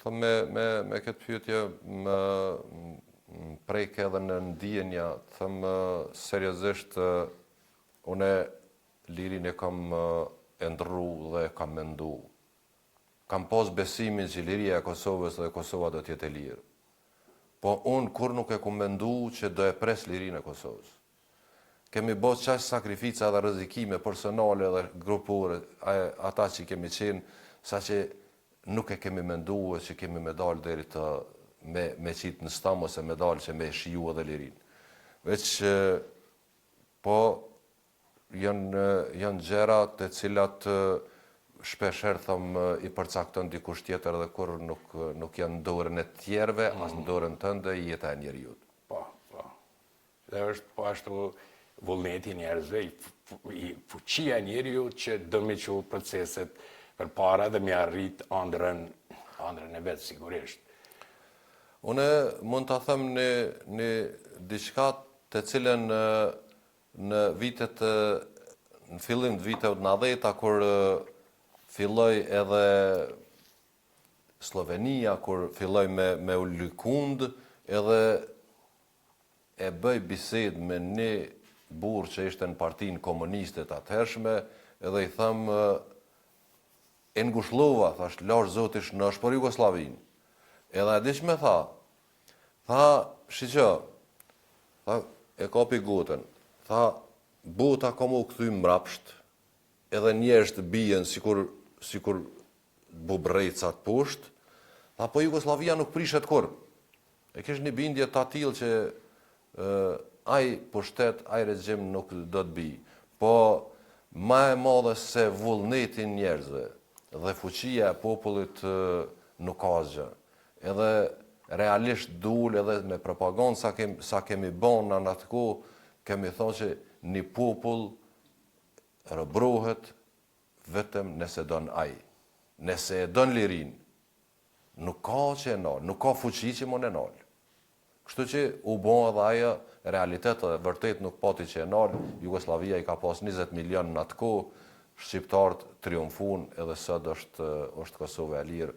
them me këtë pyetje më prek edhe në ndjenja, them seriozisht unë lirin e kam ndrru dhe kam mendu. Kam pas besimin që liria e Kosovës dhe Kosova do t'jetë e lirë. Po unë kur nuk e kom mendu që do e pres lirin e Kosovës. Kemi bërë qaq sakrifica dhe rrezikime personale dhe grupore, ata që kemi qenë, sa që nuk e kemi mendu që kemi me dalë deri të me qitë në stam ose me dalë që me shiju edhe lirin. Veç po janë gjëra të cilat shpesher i përcakton dikush tjetër dhe kur nuk janë në dorën e tjerëve, as në dorën tënde jeta e njeriut. Po. Dhe është po ashtu vullneti njerëzve, fuqia e njeriut që do me qu proceset për para dhe me arrit ëndrën e vetë sigurisht. Une mund të them një diçka të cilën në vitet, në fillim të viteve 90-ta, kur filloi edhe Slovenia, kur filloi me u lykund, edhe e bëj bised me një burr që ishte në partinë komuniste të atëhershme, edhe i them e ngushllova, thash, lash zotish në është për Jugoslavinë. Edhe e dish me tha, shiqo, tha, e kapi gotën, tha, bota ka mu këthy mrapsht, edhe njerëz të bijen sikur bubrejcat poshtë, tha, po Jugoslavia nuk prishet kur. E kish një bindje të atil që aj pushtet, aj regjim nuk do të bi. Po, ma e madhe se vullnetin njerëzve dhe fuqia e popullit nuk ka asgjë. Edhe realisht dul edhe me propagandë sa kemi bon në atë kohë, kemi thonë që një popull rëbrohet vetëm nëse don aj. Nëse e don lirin, nuk ka që e nalë, nuk ka fuqi që mund e nalë. Kështu që u bon edhe ajo realitet dhe vërtet nuk pati që e nalë, Jugoslavia i ka pas 20 milion në atë kohë, shqiptarët triumfun edhe sot është Kosova e lirë.